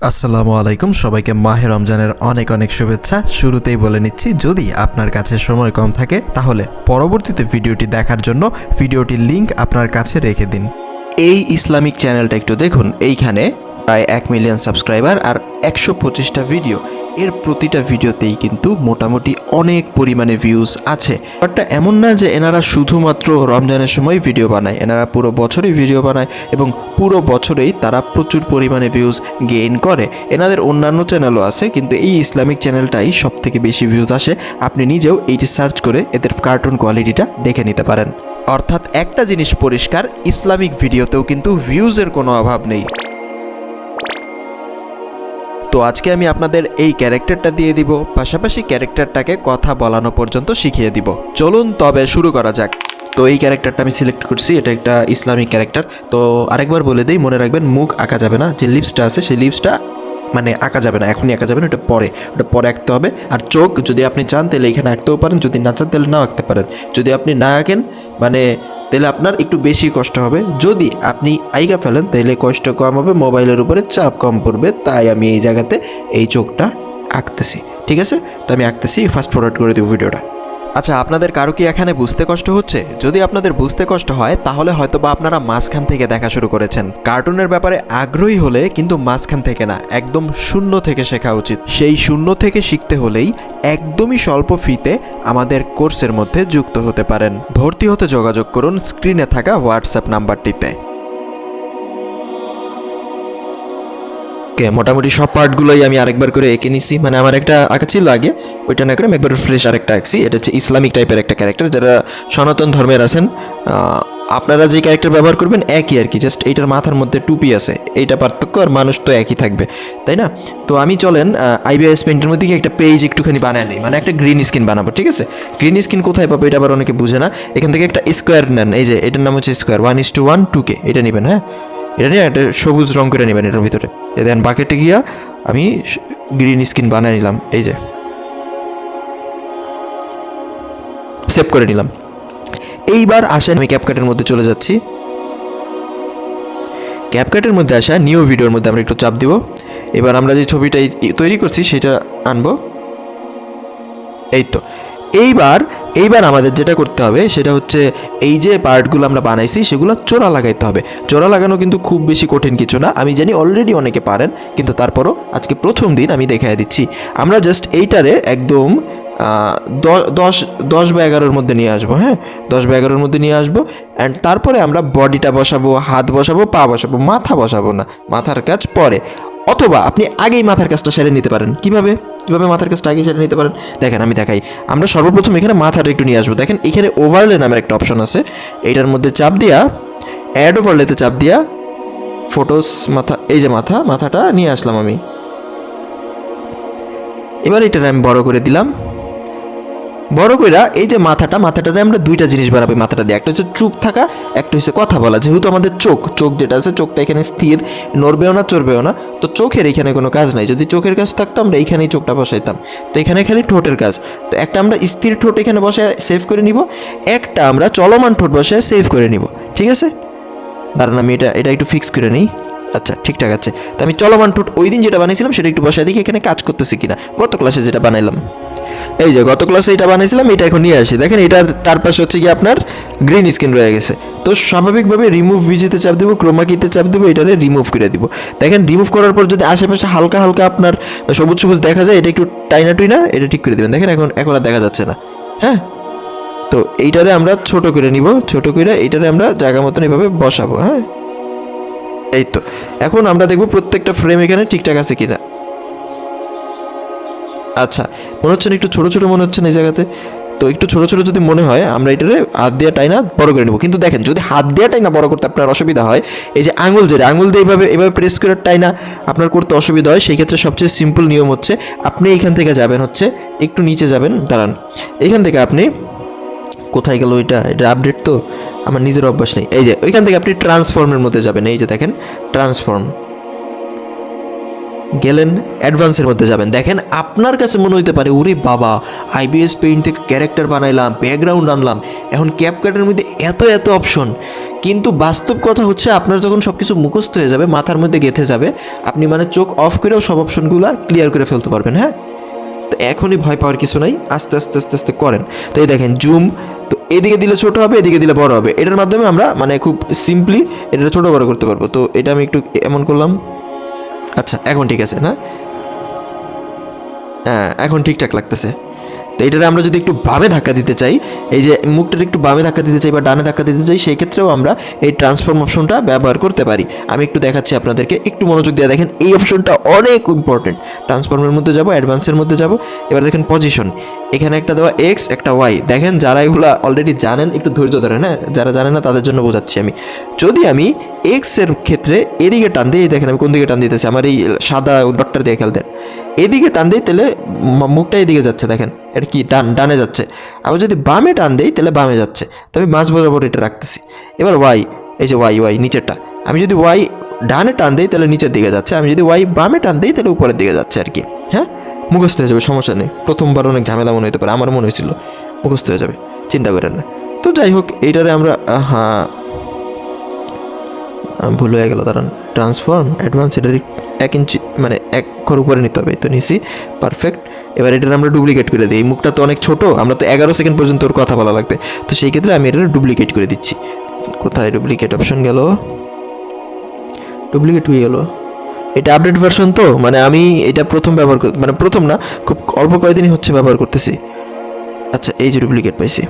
আসসালামু আলাইকুম, সবাইকে মাহে রমজানের অনেক অনেক শুভেচ্ছা। শুরুতেই বলে নিচ্ছি, যদি আপনার কাছে সময় কম থাকে তাহলে পরবর্তীতে ভিডিওটি দেখার জন্য ভিডিওটির লিংক আপনার কাছে রেখে দিন। এই ইসলামিক চ্যানেলটা একটু দেখুন, এইখানে প্রায় 1 মিলিয়ন সাবস্ক্রাইবার আর 125টা ভিডিও। এর প্রতিটা ভিডিওতেই কিন্তু মোটামুটি অনেক পরিমাণে ভিউজ আছে। ব্যাপারটা এমন না যে এনারা শুধুমাত্র রমজানের সময় ভিডিও বানায়, এনারা পুরো বছরই ভিডিও বানায় এবং পুরো বছরেই তারা প্রচুর পরিমাণে ভিউজ গেইন করে। এনাদের অন্যান্য চ্যানেলও আছে, কিন্তু এই ইসলামিক চ্যানেলটাই সব থেকে বেশি ভিউজ আসে। আপনি নিজেও এইটি সার্চ করে এদের কার্টুন কোয়ালিটিটা দেখে নিতে পারেন। অর্থাৎ একটা জিনিস পরিষ্কার, ইসলামিক ভিডিওতেও কিন্তু ভিউজের কোনো অভাব নেই। তো আজকে আমি আপনাদের এই ক্যারেক্টারটা দিয়ে দিব, পাশাপাশি ক্যারেক্টারটাকে কথা বলানো পর্যন্ত শিখিয়ে দিব। চলুন তবে শুরু করা যাক। তো এই ক্যারেক্টারটা আমি সিলেক্ট করছি, এটা একটা ইসলামিক ক্যারেক্টার। তো আরেকবার বলে দিই, মনে রাখবেন মুখ আঁকা যাবে না, যে লিপসটা আছে সেই লিপসটা মানে আঁকা যাবে না, এখনই আঁকা যাবে না, ওটা পরে আঁকতে হবে। আর চোখ যদি আপনি চান তাহলে এখানে আঁকতেও পারেন, যদি না চান তাহলে নাও আঁকতে পারেন। যদি আপনি না আঁকেন মানে তাহলে আপনার একটু বেশি কষ্ট হবে, যদি আপনি আইকা ফেলেন তাহলে কষ্ট কম হবে, মোবাইলের উপরে চাপ কম পড়বে। তাই আমি এই জায়গাতে এই চোখটা আঁকতেছি, ঠিক আছে? তো আমি আঁকতেছি, ফাস্ট ফরওয়ার্ড করে দেবো ভিডিওটা। আচ্ছা, আপনাদের কারো কি এখানে বুঝতে কষ্ট হচ্ছে? যদি আপনাদের বুঝতে কষ্ট হয় তাহলে হয়তো বা আপনারা মাঝখান থেকে দেখা শুরু করেছেন। কার্টুনের ব্যাপারে আগ্রহী হলে কিন্তু মাঝখান থেকে না, একদম শূন্য থেকে শেখা উচিত। সেই শূন্য থেকে শিখতে হলেই একদমই স্বল্প ফিতে আমাদের কোর্সের মধ্যে যুক্ত হতে পারেন। ভর্তি হতে যোগাযোগ করুন স্ক্রিনে থাকা হোয়াটসঅ্যাপ নাম্বারটিতে। মোটামুটি সব পার্টগুলোই আমি আরেকবার করে এঁকে নিছি, মানে আমার একটা আঁকা ছিল আগে, ওইটা না করে আমি একবার ফ্রেশ আরেকটা আঁকছি। এটা হচ্ছে ইসলামিক টাইপের একটা ক্যারেক্টার, যারা সনাতন ধর্মের আছেন আপনারা যে ক্যারেক্টার ব্যবহার করবেন একই আর কি, জাস্ট এইটার মাথার মধ্যে টুপি আছে, এইটা পার্থক্য, আর মানুষ তো একই থাকবে, তাই না? তো আমি চলেন আইবিএস পেইন্টের মধ্যে কি একটা পেজ একটুখানি বানায় নিই, মানে একটা গ্রিন স্ক্রিন বানাবো, ঠিক আছে? গ্রিন স্ক্রিন কোথায় পাবো এটা আবার অনেকে বুঝে না। এখান থেকে একটা স্কোয়ার নেন, এই যে এটার নাম হচ্ছে স্কোয়ার 1:1 2K, এটা নেবেন। হ্যাঁ, এটা নিয়ে একটা সবুজ রং করে নেবেন এটার ভিতরে। দেন বাকেটে গিয়া আমি গ্রিন স্ক্রিন বানিয়ে নিলাম, এই যে সেভ করে নিলাম। এইবার আসেন, আমি ক্যাপকাটের মধ্যে চলে যাচ্ছি। ক্যাপকাটের মধ্যে আসা নিউ ভিডিওর মধ্যে আমরা একটু চাপ দিব। এবার আমরা যে ছবিটা তৈরি করছি সেটা আনবো, এই তো। এইবার আমাদের যেটা করতে হবে সেটা হচ্ছে এই যে পার্টগুলো আমরা বানাইছি সেগুলো চোরা লাগাইতে হবে। চোরা লাগানো কিন্তু খুব বেশি কঠিন কিছু না, আমি জানি অলরেডি অনেকে পারেন, কিন্তু তারপরও আজকে প্রথম দিন আমি দেখাই দিচ্ছি। আমরা জাস্ট এইটারে একদম 10/11 মধ্যে নিয়ে আসবো। হ্যাঁ, 10/11 মধ্যে নিয়ে আসবো। অ্যান্ড তারপরে আমরা বডিটা বসাবো, হাত বসাবো, পা বসাবো, মাথা বসাবো না, মাথার কাজ পরে। অথবা আপনি আগেই মাথার কাজটা সেরে নিতে পারেন। কিভাবে মাথার কাজটা আগে সেরে নিতে পারেন দেখেন, আমি দেখাই। আমরা সর্বপ্রথম এখানে মাথাটা একটু নিয়ে আসবো। দেখেন এখানে ওভারলে নামের একটা অপশন আছে, এইটার মধ্যে চাপ দিয়া, অ্যাড ওভারলেতে চাপ দিয়া ফটোস মাথা, এই যে মাথাটা নিয়ে আসলাম আমি। এবার এটা আমি বড় করে দিলাম। বড় কইরা এই যে মাথাটাতে আমরা দুইটা জিনিস বানাবো মাথাটা দিয়ে, একটা হচ্ছে চুপ থাকা, একটা হচ্ছে কথা বলা। যেহেতু আমাদের চোখ যেটা আছে, চোখটা এখানে স্থির, নড়বেও না চড়বেও না, তো চোখের এখানে কোনো কাজ নাই। যদি চোখের কাজ থাকতো আমরা এইখানেই চোখটা বসাইতাম। তো এখানে খালি ঠোঁটের কাজ। তো একটা আমরা স্থির ঠোঁট এখানে বসায় সেভ করে নিব, একটা আমরা চলমান ঠোঁট বসায় সেভ করে নিব, ঠিক আছে? দাঁড়ান আমি এটা একটু ফিক্স করে নিই। আচ্ছা, ঠিকঠাক আছে। তো আমি চলমান ঠোঁট ওই দিন যেটা বানিয়েছিলাম সেটা একটু বসায় দেখি এখানে কাজ করতেছে কিনা। গত ক্লাসে যেটা বানাইলাম, এই যে গত ক্লাসে এটা বানিয়েছিলাম, এটা এখন নিয়ে আসি। দেখেন এটার চারপাশে হচ্ছে কি আপনার গ্রিন স্ক্রিন রয়ে গেছে। তো স্বাভাবিকভাবে রিমুভ ভিজিতে চাপ দেবো, ক্রোমাকিতে চাপ দেবো, এটারে রিমুভ করে দিব। দেখেন রিমুভ করার পর যদি আশেপাশে হালকা আপনার সবুজ দেখা যায়, এটা একটু টাইনা টুইনা এটা ঠিক করে দেবেন। দেখেন এখন আর দেখা যাচ্ছে না। হ্যাঁ, তো এইটারে আমরা ছোট করে নিব, ছোট করে এইটারে আমরা জায়গা মতন এইভাবে বসাবো। হ্যাঁ, এই তো। এখন আমরা দেখবো প্রত্যেকটা ফ্রেম এখানে ঠিকঠাক আছে কিনা। আচ্ছা, মনে হচ্ছে না একটু ছোটো ছোটো মনে হচ্ছে না এই জায়গাতে? তো একটু ছোটো ছোটো যদি মনে হয় আমরা এটারে হাত দিয়ে টাইনা বড় করে নেব। কিন্তু দেখেন যদি হাত দিয়ে টাইনা বড় করতে আপনার অসুবিধা হয়, এই যে আঙুল দিয়ে এভাবে প্রেস করে টাইনা আপনার করতে অসুবিধা হয়, সেই ক্ষেত্রে সবচেয়ে সিম্পল নিয়ম হচ্ছে আপনি এইখান থেকে যাবেন, হচ্ছে একটু নিচে যাবেন। দাঁড়ান, এইখান থেকে আপনি কোথায় গেল এটা আপডেট, তো আমার নিজের অভ্যাস নেই। এই যে ওইখান থেকে আপনি ট্রান্সফর্মের মধ্যে যাবেন, এই যে দেখেন ট্রান্সফর্ম গেলেন, অ্যাডভান্সের মধ্যে যাবেন। দেখেন আপনার কাছে মনে হইতে পারে ওরে বাবা, আইবিএস পেইন্ট থেকে ক্যারেক্টার বানাইলাম, ব্যাকগ্রাউন্ড আনলাম, এখন ক্যাপকাটের মধ্যে এত অপশন, কিন্তু বাস্তব কথা হচ্ছে আপনার যখন সব কিছু মুখস্থ হয়ে যাবে, মাথার মধ্যে গেঁথে যাবে, আপনি মানে চোখ অফ করেও সব অপশনগুলো ক্লিয়ার করে ফেলতে পারবেন। হ্যাঁ, তো এখনই ভয় পাওয়ার কিছু নাই, আস্তে আস্তে আস্তে আস্তে করেন। তো এই দেখেন জুম, তো এদিকে দিলে ছোট হবে, এদিকে দিলে বড় হবে। এটার মাধ্যমে আমরা মানে খুব সিম্পলি এটা ছোট বড় করতে পারবো। তো এটা আমি একটু এমন করলাম। আচ্ছা, এখন ঠিক আছে না? হ্যাঁ, এখন ঠিকঠাক লাগতেছে। তো এটারে আমরা যদি একটু বামে ধাক্কা দিতে চাই, এই যে মুখটার একটু বামে ধাক্কা দিতে চাই বা ডানে ধাক্কা দিতে চাই, সেই ক্ষেত্রেও আমরা এই ট্রান্সফর্ম অপশনটা ব্যবহার করতে পারি। আমি একটু দেখাচ্ছি আপনাদেরকে, একটু মনোযোগ দিয়ে দেখেন। এই অপশনটা অনেক ইম্পর্টেন্ট। ট্রান্সফর্মের মধ্যে যাব, অ্যাডভান্সের মধ্যে যাব। এবার দেখেন পজিশন, এখানে একটা দেওয়া এক্স, একটা ওয়াই। দেখেন যারা এগুলো অলরেডি জানেন একটু ধৈর্য ধরেন, হ্যাঁ, যারা জানেন না তাদের জন্য বোঝাচ্ছি আমি। যদি আমি এক্স এর ক্ষেত্রে এদিকে টান দিই, দেখেন আমি কোন দিকে টান দিতেছি, আমার এই সাদা ডটটার দিয়ে খেয়াল দেন, এদিকে টান দিই তাহলে মুখটা এদিকে যাচ্ছে, দেখেন এটা কি ডানে যাচ্ছে। আবার যদি বামে টান দিই তাহলে বামে যাচ্ছে। তো আমি মাঝ বরাবর এটা রাখতেছি। এবার ওয়াই, এই যে ওয়াই ওয়াই নিচেরটা, আমি যদি ওয়াই ডানে টান দিই তাহলে নিচের দিকে যাচ্ছে, আমি যদি ওয়াই বামে টান দিই তাহলে উপরের দিকে যাচ্ছে আর কি। হ্যাঁ, মুখস্থ হয়ে যাবে, সমস্যা নেই। প্রথমবার অনেক ঝামেলা মনে হতে পারে, আমার মনে হয়েছিল, মুখস্থ হয়ে যাবে, চিন্তা করেন না। তো যাই হোক, এইটারে আমরা হ্যাঁ ভুল হয়ে গেল, দাঁড়ান। ট্রান্সফর্ম অ্যাডভান্স, এটার 1 ইঞ্চি মানে 1 ঘর উপরে নিতে হবে। তো নিছি, পারফেক্ট। এবার এটার আমরা ডুপ্লিকেট করে দিই। এই মুখটা তো অনেক ছোট, আমরা তো 11 সেকেন্ড পর্যন্ত ওর কথা বলা লাগবে। তো সেই ক্ষেত্রে আমি এটা ডুপ্লিকেট করে দিচ্ছি। কোথায় ডুপ্লিকেট অপশন গেল? ডুপ্লিকেট হয়ে গেল। এটা আপডেট ভার্সন, তো মানে আমি এটা প্রথম ব্যবহার মানে প্রথম না, খুব অল্প কয়েকদিনই হচ্ছে ব্যবহার করতেছি। আচ্ছা, এই যে ডুপ্লিকেট পাইছি,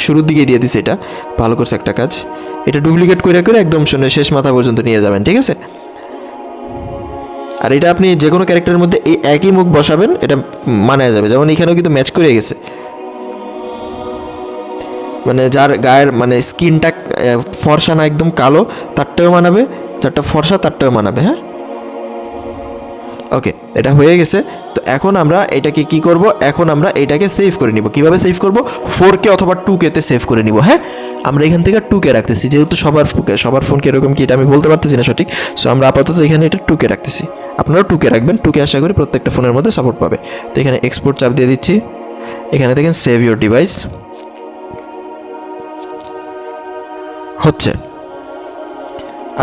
শুরুর দিকে দিয়ে দিছি। এটা ভালো করছে একটা কাজ। এটা ডুপ্লিকেট করে করে একদম শুনে শেষ মাথা পর্যন্ত নিয়ে যাবেন, ঠিক আছে? আর এটা আপনি যে কোনো ক্যারেক্টারের মধ্যে এই একই মুখ বসাবেন, এটা মানা যাবে। যেমন এখানেও কিন্তু ম্যাচ করে গেছে, মানে যার গায়ের মানে স্কিনটা ফর্সা না একদম কালো, তারটাও মানাবে, যারটা ফর্সা তারটাও মানাবে। হ্যাঁ, ওকে, এটা হয়ে গেছে। তো এখন আমরা এটাকে কি করব? এখন আমরা এটাকে সেভ করে নিব। কিভাবে সেভ করব? 4K অথবা 2K তে সেভ করে নিব। হ্যাঁ, আমরা এখান থেকে 2K রাখতেছি, যেহেতু সবার ফোন এরকম কি এটা আমি বলতে পারতেছি না সঠিক। সো আমরা আপাতত এখানে এটা 2K রাখতেছি। আপনারাও 2K রাখবেন। 2K আশা করি প্রত্যেকটা ফোনের মধ্যে সাপোর্ট পাবে। তো এখানে এক্সপোর্ট চাপ দিয়ে দিচ্ছি। এখানে দেখেন সেভ ইউর ডিভাইস হচ্ছে।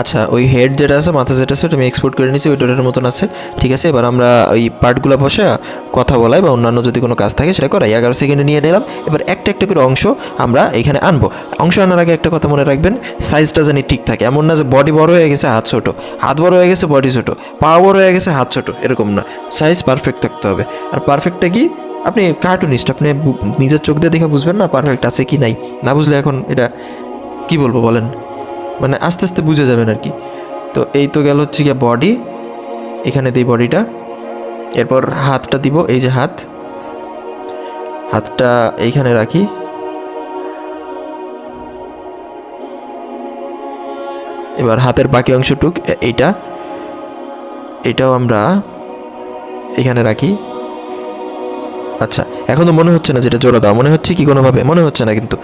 আচ্ছা, ওই হেড যেটা আছে, মাথা যেটা আছে, ওটা আমি এক্সপোর্ট করে নিয়েছি, ওই ডোরের মতন আছে, ঠিক আছে। এবার আমরা ওই পার্টগুলো বসে কথা বলাই বা অন্যান্য যদি কোনো কাজ থাকে সেটা করাই। 11 সেকেন্ডে নিয়ে নিলাম। এবার একটা একটা করে অংশ আমরা এখানে আনবো। অংশ আনার আগে একটা কথা মনে রাখবেন, সাইজটা জানি ঠিক থাকে। এমন না যে বডি বড় হয়ে গেছে হাত ছোটো, হাত বড় হয়ে গেছে বডি ছোটো, পা বড় হয়ে গেছে হাত ছোটো, এরকম না। সাইজ পারফেক্ট থাকতে হবে। আর পারফেক্টটা কি? আপনি কার্টুনিস্ট, আপনি নিজের চোখ দিয়ে দেখে বুঝবেন না পারফেক্ট আছে কি নাই। না বুঝলে এখন এটা কি বলবো বলেন, মানে আস্তে আস্তে বুঝে যাবেন আর কি। তো এই তো গেল হচ্ছে গিয়ে বডি, এখানে দিই বডিটা। এরপর হাতটা দিব, এই যে হাতটা এইখানে রাখি। এবার হাতের বাকি অংশটুক এটাও আমরা এখানে রাখি। আচ্ছা, এখন তো মনে হচ্ছে না যেটা জোড়া দেওয়া, মনে হচ্ছে কি কোনোভাবে? মনে হচ্ছে না কিন্তু।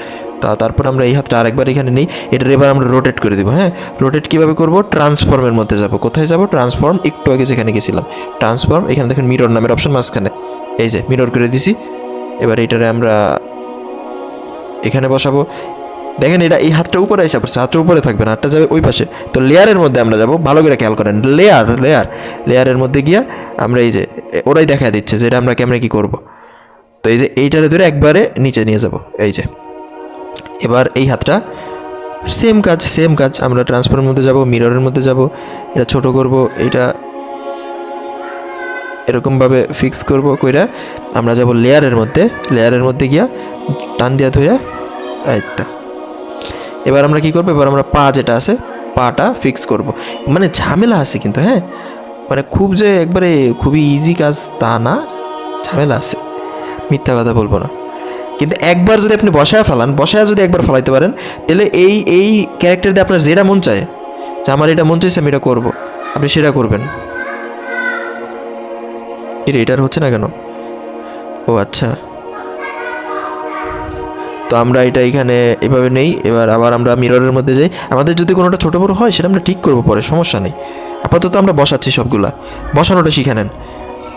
তারপর আমরা এই হাতটা আরেকবার এখানে নিই, এটার এবার আমরা রোটেট করে দেবো। হ্যাঁ, রোটেট কীভাবে করবো? ট্রান্সফর্মের মধ্যে যাব। কোথায় যাব? ট্রান্সফর্ম, একটু আগে যেখানে গেছিলাম ট্রান্সফর্ম, এখানে দেখেন মিরর নামের অপশন মাঝখানে, এই যে মিরর করে দিছি। এবার এটারে আমরা এখানে বসাবো। দেখেন এটা এই হাতটা উপরে এসে পড়ছে, হাতটা উপরে থাকবে না, হাতটা যাবে ওই পাশে। তো লেয়ারের মধ্যে আমরা যাব, ভালো করে খেয়াল করেন, লেয়ারের মধ্যে গিয়া আমরা এই যে ওরাই দেখা দিচ্ছে যে এটা আমরা কেমনে কী করবো। তো এই যে এইটারে ধরে একবারে নিচে নিয়ে যাব, এই যে। এবার এই হাতটা সেম কাজ আমরা ট্রান্সফারের মধ্যে যাব, মিররের মধ্যে যাব, এটা ছোট করব, এইটা এরকমভাবে ফিক্স করব কইরা আমরা যাব লেয়ারের মধ্যে গিয়া টান দিয়া ধইরা এইটা। এবার আমরা কি করব? এবার আমরা পা যেটা আছে পাটা ফিক্স করব। মানে ঝামেলা আছে কিন্তু, হ্যাঁ, মানে খুব যে একবারে খুবই ইজি কাজ তা না, ঝামেলা আছে, মিথ্যা কথা বলবো না। কিন্তু একবার যদি আপনি বসায় যদি একবার ফেলাইতে পারেন, তাহলে এই ক্যারেক্টার দিয়ে আপনার যেটা মন চায়, যে আমার এটা মন চাইছে আমি এটা করবো, আপনি সেটা করবেন। এটার হচ্ছে না কেন? ও আচ্ছা, তো আমরা এটা এখানে এভাবে নেই। এবার আবার আমরা মিররের মধ্যে যাই। আমাদের যদি কোনোটা ছোটো বড়ো হয় সেটা আমরা ঠিক করবো পরে, সমস্যা নেই। আপাতত আমরা বসাচ্ছি সবগুলা, বসানোটা শিখে নেন।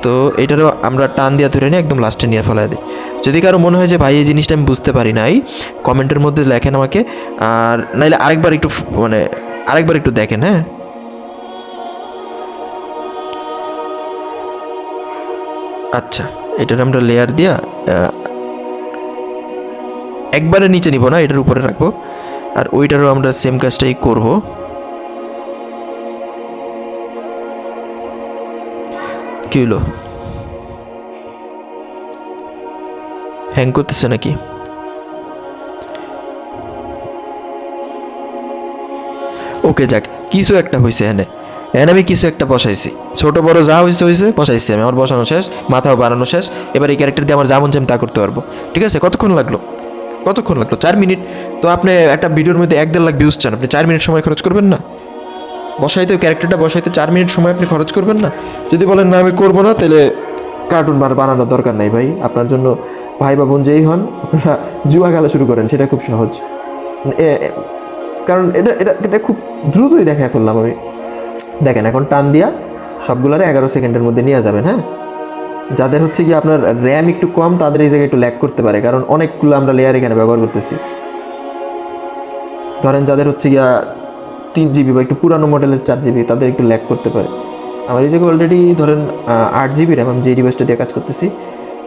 তো এটারও আমরা টান দিয়ে ধরে নিয়ে একদম লাস্টে নিয়ে ফেলাই দিই। যদি কারো মনে হয় যে ভাই এই জিনিসটা আমি বুঝতে পারি নাই, কমেন্টের মধ্যে লেখেন আমাকে, আর নাইলে আরেকবার একটু দেখেন। হ্যাঁ, আচ্ছা, এটার আমরা লেয়ার দিয়া একবারে নিচে নিব না, এটার উপরে রাখবো, আর ওইটারও আমরা সেম কাজটাই করব। কি হলো, হ্যাং করতেছে নাকি? ওকে, যাক, কিছু একটা হয়েছে। আমি কিছু একটা বসাইছি, ছোট বড় যা হয়েছে বসাইছি আমি, আমার বসানো শেষ, মাথাও বানানো শেষ। এবার এই ক্যারেক্টার দিয়ে আমার যা মন চাই আমি তা করতে পারবো। ঠিক আছে, কতক্ষণ লাগলো? 4 মিনিট। তো আপনি একটা ভিডিওর মধ্যে 1-1.5 লাখ ভিউজ চান, আপনি 4 মিনিট সময় খরচ করবেন না? বসাইতে ক্যারেক্টারটা বসাইতে 4 মিনিট সময় আপনি খরচ করবেন না? যদি বলেন না আমি করবো না, তাহলে কার্টুন বানানোর দরকার নাই ভাই। আপনার জন্য ভাই বা বোন যেই হন, আপনারা জুয়া খেলা শুরু করেন, সেটা খুব সহজ। কারণ এটা এটা এটা খুব দ্রুতই দেখায় ফেললাম আমি। দেখেন, এখন টান দিয়া সবগুলারে 11 সেকেন্ডের মধ্যে নিয়ে যাবেন। হ্যাঁ, যাদের হচ্ছে কি আপনার র্যাম একটু কম, তাদের এই জায়গায় একটু ল্যাগ করতে পারে, কারণ অনেকগুলো আমরা লেয়ার এখানে ব্যবহার করতেছি। ধরেন যাদের হচ্ছে গিয়া 3 GB বা একটু পুরানো মডেলের 4 GB, তাদের একটু ল্যাগ করতে পারে। আমার এই জায়গায় অলরেডি ধরেন 8 GB র্যাম, আমি যে ডিভাইসটা দিয়ে কাজ করতেছি,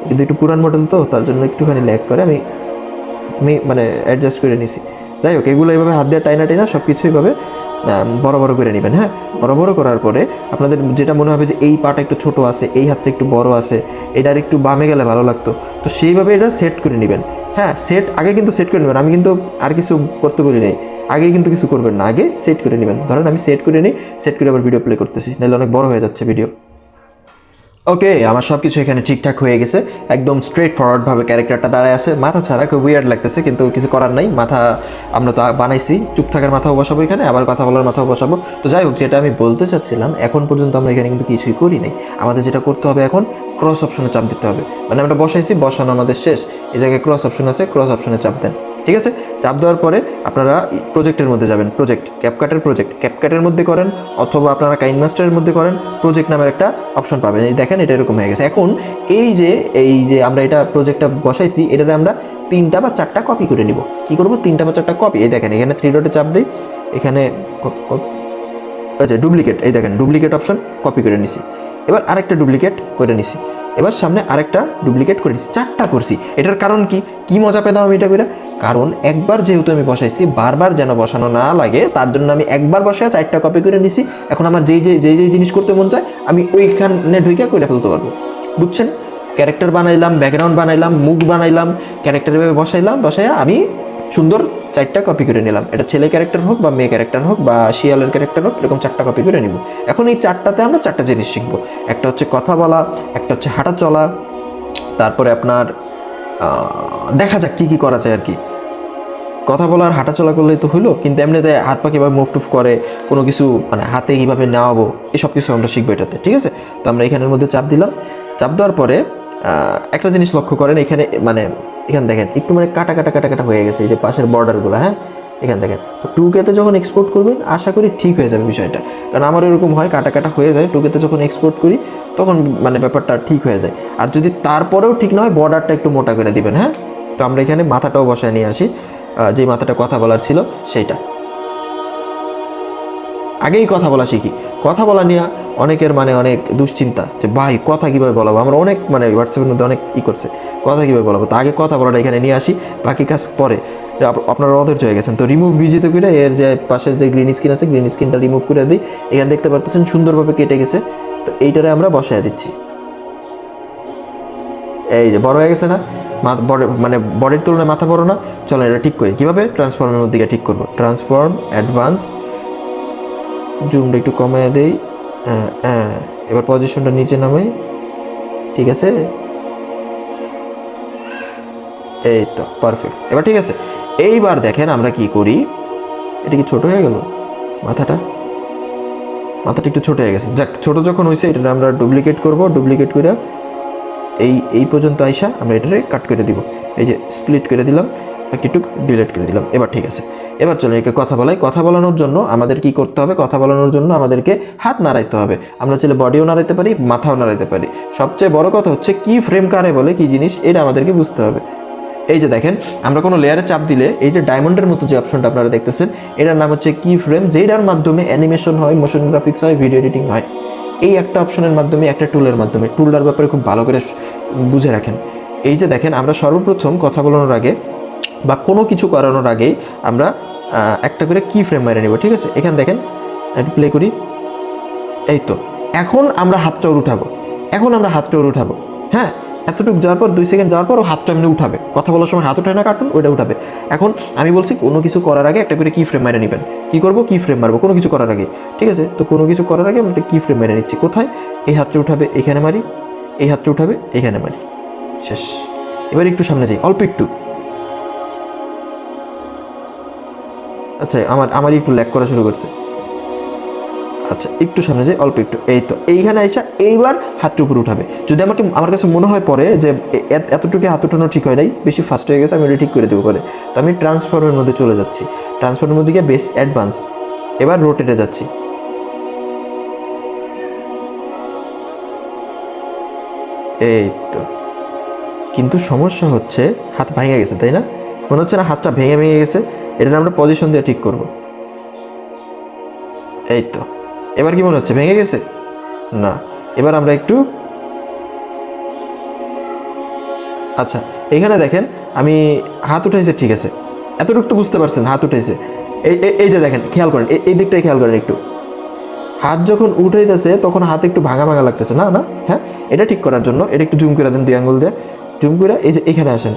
কিন্তু একটু পুরান মডেল, তো তার জন্য একটুখানি ল্যাগ করে, আমি অ্যাডজাস্ট করে নিছি। যাই হোক, এগুলো এইভাবে হাত দিয়ে টাইনা সব কিছু এইভাবে বড় বড় করে নেবেন। হ্যাঁ, বড় বড় করার পরে আপনাদের যেটা মনে হবে যে এই পাটা একটু ছোট আছে, এই হাতটা একটু বড় আছে, এটার একটু বামে গেলে ভালো লাগতো, তো সেইভাবে এটা সেট করে নেবেন। হ্যাঁ, আগে কিন্তু সেট করে নেবেন, আমি কিন্তু আর কিছু করতে বলি নাই, আগে কিন্তু কিছু করবেন না, আগে সেট করে নেবেন। ধরেন আমি সেট করে নিই, সেট করে আবার ভিডিও প্লে করতেছি, নাহলে অনেক বড় হয়ে যাচ্ছে ভিডিও। ওকে, আমার সব কিছু এখানে ঠিকঠাক হয়ে গেছে, একদম স্ট্রেট ফরওয়ার্ডভাবে ক্যারেক্টারটা দাঁড়ায় আছে, মাথা ছাড়া, খুব উইয়ার্ড লাগতেছে, কিন্তু কিছু করার নাই। মাথা আমরা তো বানাইছি, চুপ থাকার মাথাও বসাবো এখানে, আবার কথা বলার মাথাও বসাবো। তো যাই হোক, যেটা আমি বলতে চাচ্ছিলাম, এখন পর্যন্ত আমরা এখানে কিন্তু কিছুই করি নাই। আমাদের যেটা করতে হবে এখন, ক্রস অপশনে চাপ দিতে হবে। মানে আমরা বসাইছি, বসানো আমাদের শেষ, এই জায়গায় ক্রস অপশন আছে, ক্রস অপশনে চাপ দেন। ঠিক আছে, চাপ দেওয়ার পরে আপনারা প্রজেক্টের মধ্যে যাবেন, ক্যাপকাটের মধ্যে করেন, অথবা আপনারা কাইনমাস্টারের মধ্যে করেন, প্রজেক্ট নামের একটা অপশন পাবেন। এই দেখেন, এটা এরকম হয়ে গেছে। এখন এই যে আমরা এটা প্রজেক্টটা বসাইছি, এটাতে আমরা 3টা বা 4টা কপি করে নিব। কি করবো? 3টা বা 4টা কপি। এই দেখেন, এখানে 3 ডটে চাপ দিই, এখানে আচ্ছা ডুপ্লিকেট, এই দেখেন ডুপ্লিকেট অপশন, কপি করে নিছি। এবার আরেকটা ডুপ্লিকেট করে নিছি, এবার সামনে আরেকটা ডুপ্লিকেট করে নিছি, 4টা করছি। এটার কারণ কি মজা পেতাম আমি এটা করে? কারণ একবার যেহেতু আমি বসাইছি, বারবার যেন বসানো না লাগে, তার জন্য আমি একবার বসায় 4টা কপি করে নিছি। এখন আমার যেই জিনিস করতে মন চায়, আমি ওইখানে ঢুকে করে ফেলতে পারবো। বুঝছেন? ক্যারেক্টার বানাইলাম, ব্যাকগ্রাউন্ড বানাইলাম, মুখ বানাইলাম, ক্যারেক্টার এভাবে বসাইয়া আমি সুন্দর 4টা কপি করে নিলাম। এটা ছেলে ক্যারেক্টার হোক বা মেয়ে ক্যারেক্টার হোক বা শিয়ালের ক্যারেক্টার হোক, এরকম 4টা কপি করে নিব। এখন এই 4টাতে আমরা 4টা জিনিস শিখবো। একটা হচ্ছে কথা বলা, একটা হচ্ছে হাঁটা চলা, তারপরে আপনার দেখা যাক কী করা যায় আর কি। কথা বলা আর হাঁটা চলা করলেই তো হইলো, কিন্তু এমনিতে হাত পা কীভাবে মুভ টুভ করে, কোনো কিছু মানে হাতে কীভাবে নেওয়াবো, এসব কিছু আমরা শিখবো এটাতে। ঠিক আছে, তো আমরা এখানের মধ্যে চাপ দিলাম। চাপ দেওয়ার পরে একটা জিনিস লক্ষ্য করেন, এখানে দেখেন একটু কাটা হয়ে গেছে, এই যে পাশের বর্ডারগুলো। হ্যাঁ, এখানে দেখেন। তো 2K-তে যখন এক্সপোর্ট করবেন, আশা করি ঠিক হয়ে যাবে বিষয়টা, কারণ আমার এরকম হয়, কাটা হয়ে যায়। 2K-তে যখন এক্সপোর্ট করি, তখন ব্যাপারটা ঠিক হয়ে যায়। আর যদি তারপরেও ঠিক না হয়, বর্ডারটা একটু মোটা করে দিবেন। হ্যাঁ, তো আমরা এখানে মাথাটাও বসায় নিয়ে আসি, যে মাথাটা কথা বলার ছিল সেইটা। আগেই কথা বলা শিখি। কথা বলা নিয়ে অনেকের অনেক দুশ্চিন্তা, যে ভাই কথা কীভাবে বলাবো। আমরা অনেক হোয়াটসঅ্যাপের মধ্যে অনেক করছে, কথা কীভাবে বলাবো। তো আগে কথা বলাটা এখানে নিয়ে আসি, বাকি কাজ পরে। আপনারা অধৈর্য হয়ে গেছেন, তো রিমুভ ভিজিতে করে এর যে পাশের যে গ্রিন স্ক্রিন আছে, গ্রিন স্ক্রিনটা রিমুভ করে দিই। এখানে দেখতে পারতেছেন সুন্দরভাবে কেটে গেছে। তো এইটারে আমরা বসায় দিচ্ছি। এই যে বড় হয়ে গেছে না, বডির তুলনায় মাথা বড় না। চলো এটা ঠিক করি। কীভাবে? ট্রান্সফর্মের মধ্যে ঠিক করবো। ট্রান্সফর্ম, অ্যাডভান্স, জুমটা একটু কমায় দেই। এবার পজিশনটা নিচে নামাই। ঠিক আছে, এই তো পারফেক্ট। এবার ঠিক আছে, এইবার দেখেন আমরা কি করি। এটা কি ছোট হয়ে গেল? মাথাটা একটু ছোট হয়ে গেছে। যাক, ছোট যখন হয়েছে, এটা আমরা ডুপ্লিকেট করব। ডুপ্লিকেট করে এই পর্যন্ত আইসা আমরা এটারে কাট করে দিব। এই যে স্প্লিট করে দিলাম, বাকিটুক ডিলিট করে দিলাম। এবার ঠিক আছে। এবার চলো একে কথা বলাই। কথা বলানোর জন্য আমাদের কি করতে হবে? কথা বলানোর জন্য আমাদেরকে হাত নাড়াইতে হবে। আমরা চাইলে বডিও নাড়াইতে পারি, মাথাও নাড়াইতে পারি। সবচেয়ে বড় কথা হচ্ছে কি ফ্রেম কারে বলে, কি জিনিস, এটা আমাদেরকে বুঝতে হবে। এই যে দেখেন, আমরা কোনো লেয়ারে চাপ দিলে এই যে ডায়মন্ডের মতো যে অপশনটা আপনারা দেখতেছেন, এটার নাম হচ্ছে কি ফ্রেম, যেটার মাধ্যমে অ্যানিমেশন হয়, মোশন গ্রাফিক্স হয়, ভিডিও এডিটিং হয়। এই একটা অপশনের মাধ্যমে, একটা টুলের মাধ্যমে। টুলটার ব্যাপারে খুব ভালো করে বুঝে রাখেন। এই যে দেখেন, আমরা সর্বপ্রথম কথা বলানোর আগে বা কোনো কিছু করানোর আগেই আমরা একটা করে কি ফ্রেম মেরে নেব, ঠিক আছে? এখানে দেখেন, একটু প্লে করি। এই তো, এখন আমরা হাতটা ওর উঠাবো। হ্যাঁ, এতটুকু যাওয়ার পর 2 সেকেন্ড যাওয়ার পর ও হাতটা এমনি উঠাবে। কথা বলার সময় হাত উঠায় না কার্টুন, ওইটা উঠাবে। এখন আমি বলছি কোনো কিছু করার আগে একটা করে কি ফ্রেম মেরে নেবেন। কী করবো? কি ফ্রেম মারবো কোনো কিছু করার আগে, ঠিক আছে? তো কোনো কিছু করার আগে আমি একটা কি ফ্রেম মেরে নিচ্ছি। কোথায়? এই হাতটা উঠাবে, এখানে মারি। এই হাতটা উঠাবে, এখানে মারি। শেষ। এবার একটু সামনে যাই, অল্প একটু। আচ্ছা, আমারই একটু ল্যাগ করা শুরু করছে। আচ্ছা, একটু সামনে যাই, অল্প একটু। এই তো, এইখানে এসে এইবার হাতটা উপরে উঠাবে। যদি আমার কাছে মনে হয় পরে যে এতটুকু হাত উঠানো ঠিক হয় নাই, বেশি ফাস্ট হয়ে গেছে, আমি এটা ঠিক করে দেবো পরে। তো আমি ট্রান্সফর্মের মধ্যে চলে যাচ্ছি। ট্রান্সফর্মের মধ্যে গিয়ে বেস অ্যাডভান্স, এবার রোটেটে যাচ্ছি। এই তো, কিন্তু সমস্যা হচ্ছে হাত ভেঙে গেছে, তাই না? মনে হচ্ছে না হাতটা ভেঙে গেছে? এটা আমরা পজিশন দিয়ে ঠিক করব। এই তো, এবার কি মনে হচ্ছে ভেঙে গেছে? না। এবার আমরা একটু, আচ্ছা এখানে দেখেন আমি হাত উঠাইছে, ঠিক আছে, এতটুকু তো বুঝতে পারছেন হাত উঠাইছে। এই যে দেখেন, খেয়াল করেন, এই দিকটাই খেয়াল করেন একটু। হাত যখন উঠাইতেছে তখন হাত একটু ভাঙা ভাঙা লাগতেছে, না? হ্যাঁ, এটা ঠিক করার জন্য এটা একটু জুম করে দেন, 2 আঙ্গুল দিয়ে জুম করে। এই যে এখানে আসেন,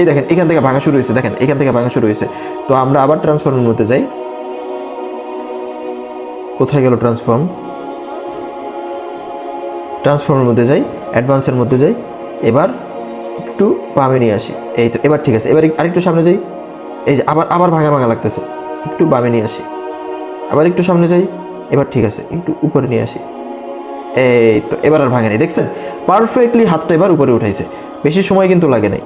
এই দেখেন এখান থেকে ভাঙা শুরু হয়েছে, দেখেন এখান থেকে ভাঙা শুরু হয়েছে। তো আমরা আবার ট্রান্সফর্মের মধ্যে যাই। কোথায় গেল ট্রান্সফর্ম? ট্রান্সফর্মের মধ্যে যাই, অ্যাডভান্সের মধ্যে যাই। এবার একটু বামে নিয়ে আসি। এই তো, এবার ঠিক আছে। এবার আরেকটু সামনে যাই। এই যে আবার আবার ভাঙা ভাঙা লাগতেছে, একটু বামে নিয়ে আসি। আবার একটু সামনে যাই, এবার ঠিক আছে, একটু উপরে নিয়ে আসি। এই তো, এবার আর ভাঙে নেই, দেখছেন? পারফেক্টলি হাতটা এবার উপরে উঠাইছে, বেশি সময় কিন্তু লাগে নাই।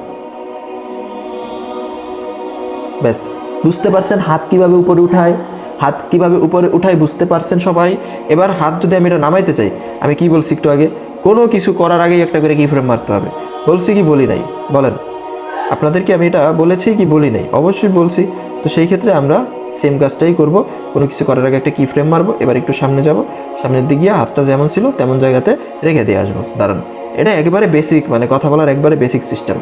ব্যাস, বুঝতে পারছেন হাত কিভাবে উপরে উঠায়? হাত কিভাবে উপরে উঠায় বুঝতে পারছেন সবাই? এবার হাত যদি আমি এটা নামাইতে চাই, আমি কি বলছি একটু আগে? কোনো কিছু করার আগেই একটা করে কি ফ্রেম মারতে হবে। বলছি কি বলি নাই? বলেন, আপনাদেরকে আমি এটা বলেছি কি বলি নাই? অবশ্যই বলছি। তো সেই ক্ষেত্রে আমরা সেম কাজটাই করব। কোনো কিছু করার আগে একটা কি ফ্রেম মারবো। এবার একটু সামনে যাব, সামনের দিকে গিয়ে হাতটা যেমন ছিল তেমন জায়গাতে রেখে দিয়ে আসবো। দাঁড়ান, এটা একেবারে বেসিক, মানে কথা বলার একবারে বেসিক সিস্টেম।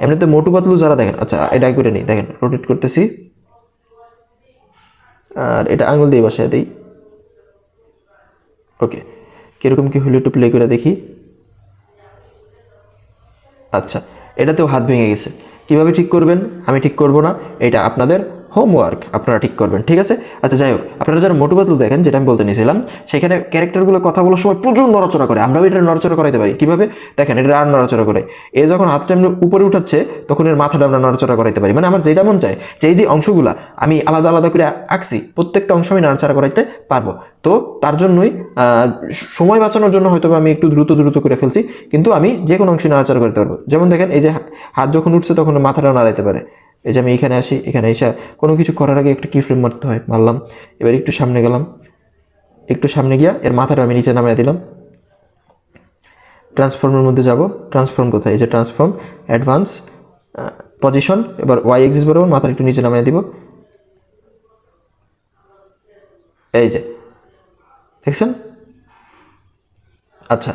এমনিতে মোটু পাতলু যারা দেখেন, আচ্ছা এটাই করে নিই, দেখেন রোটেট করতেছি আর এটা আঙুল দিয়ে বসায় দিই। ওকে, কীরকম কী হলো একটু প্লে করে দেখি। আচ্ছা, এটাতেও হাত ভেঙে গেছে। কিভাবে ঠিক করবেন? আমি ঠিক করব না, এটা আপনাদের হোমওয়ার্ক, আপনারা ঠিক করবেন, ঠিক আছে? আচ্ছা যাই হোক, আপনারা যারা মোটু পাতলু দেখেন, যেটা আমি বলতে নিয়েছিলাম, সেখানে ক্যারেক্টারগুলো কথা বলার সময় প্রচুর নড়াচড়া করে। আমরাও এটা নড়াচড়া করাইতে পারি। কীভাবে? দেখেন, এটা আর নড়াচড়া করে। এ যখন হাতটা এমনি উপরে উঠাচ্ছে তখন এর মাথাটা আমরা নড়াচড়া করাইতে পারি। মানে আমার যেটা মন চায় যে এই যে অংশগুলো আমি আলাদা আলাদা করে আঁকছি, প্রত্যেকটা অংশ আমি নাড়াচাড়া করাইতে পারবো। তো তার জন্যই সময় বাঁচানোর জন্য হয়তো আমি একটু দ্রুত দ্রুত করে ফেলছি, কিন্তু আমি যে কোনো অংশে নাড়াচাড়া করতে পারবো। যেমন দেখেন, এই যে হাত যখন উঠছে তখন মাথাটাও নাড়াইতে পারে। এই যে আমি এখানে আসি, এখানে এসে কোনো কিছু করার আগে একটা কি ফ্রেম মারতে হয়, মারলাম। এবার একটু সামনে গেলাম, একটু সামনে গিয়া এর মাথাটা আমি নিচে নামিয়ে দিলাম। ট্রান্সফর্মের মধ্যে যাব। ট্রান্সফর্ম কোথায়? এই যে ট্রান্সফর্ম, অ্যাডভান্স, পজিশন। এবার ওয়াই এক্সিস বরাবর মাথাটা একটু নিচে নামিয়ে দিব। এই যে দেখছেন? আচ্ছা,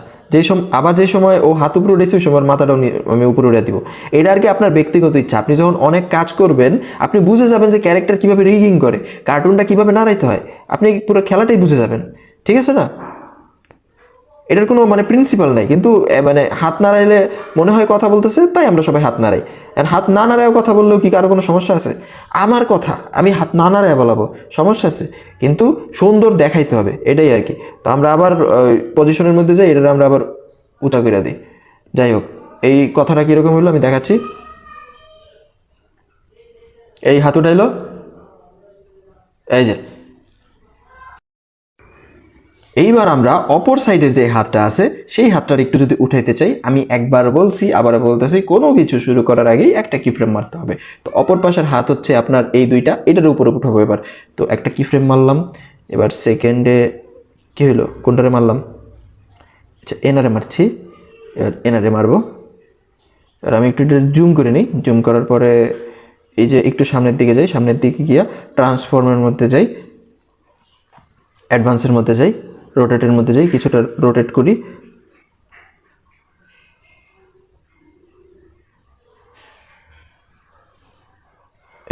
আবার যে সময় ও হাত উপরে উঠেছে ওই সময় মাথাটাও আমি উপরে উঠে দিব। এটা আর কি আপনার ব্যক্তিগত ইচ্ছা। আপনি যখন অনেক কাজ করবেন আপনি বুঝে যাবেন যে ক্যারেক্টার কীভাবে রিগিং করে, কার্টুনটা কীভাবে নাড়াইতে হয়, আপনি পুরো খেলাটাই বুঝে যাবেন, ঠিক আছে না? এটার কোনো মানে প্রিন্সিপাল নাই, কিন্তু মানে হাত নাড়াইলে মনে হয় কথা বলতেছে, তাই আমরা সবাই হাত নাড়াই। আর হাত না নাড়ায় কথা বললেও কি কারো কোনো সমস্যা আছে? আমার কথা আমি হাত না নাড়ায় বলাবো, সমস্যা আছে? কিন্তু সুন্দর দেখাইতে হবে, এটাই আর কি। তো আমরা আবার পজিশনের মধ্যে যাই, এটা আমরা আবার উঁচা করে দিই। যাই হোক, এই কথাটা কীরকম হলো আমি দেখাচ্ছি। এই হাত উঠাইলো, এই যে এইবার আমরা অপর সাইডের যে হাতটা আছে সেই হাতটার একটু যদি উঠাইতে চাই, আমি একবার বলছি আবার বলতেছি, কোনো কিছু শুরু করার আগেই একটা কিফ্রেম মারতে হবে। তো অপর পাশের হাত হচ্ছে আপনার এই দুইটা, এটার উপরে উঠাবো এবার। তো একটা কিফ্রেম মারলাম, এবার সেকেন্ডে কী হলো, কোনটারে মারলাম, আচ্ছা এনারে মারছি, এবার এনারে মারবো। আর আমি একটু জুম করে নিই, জুম করার পরে এই যে একটু সামনের দিকে যাই, সামনের দিকে গিয়া ট্রান্সফর্মের মধ্যে যাই, অ্যাডভান্সের মধ্যে যাই, রোটেটের মধ্যে যাই, কিছুটা রোটেট করি,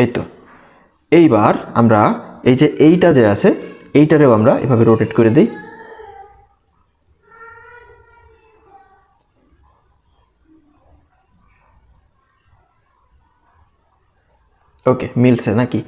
এই তো। এইবার আমরা এই যে এইটা যে আছে এইটারেও আমরা এভাবে রোটেট করে দিই। ওকে, মিলছে নাকি?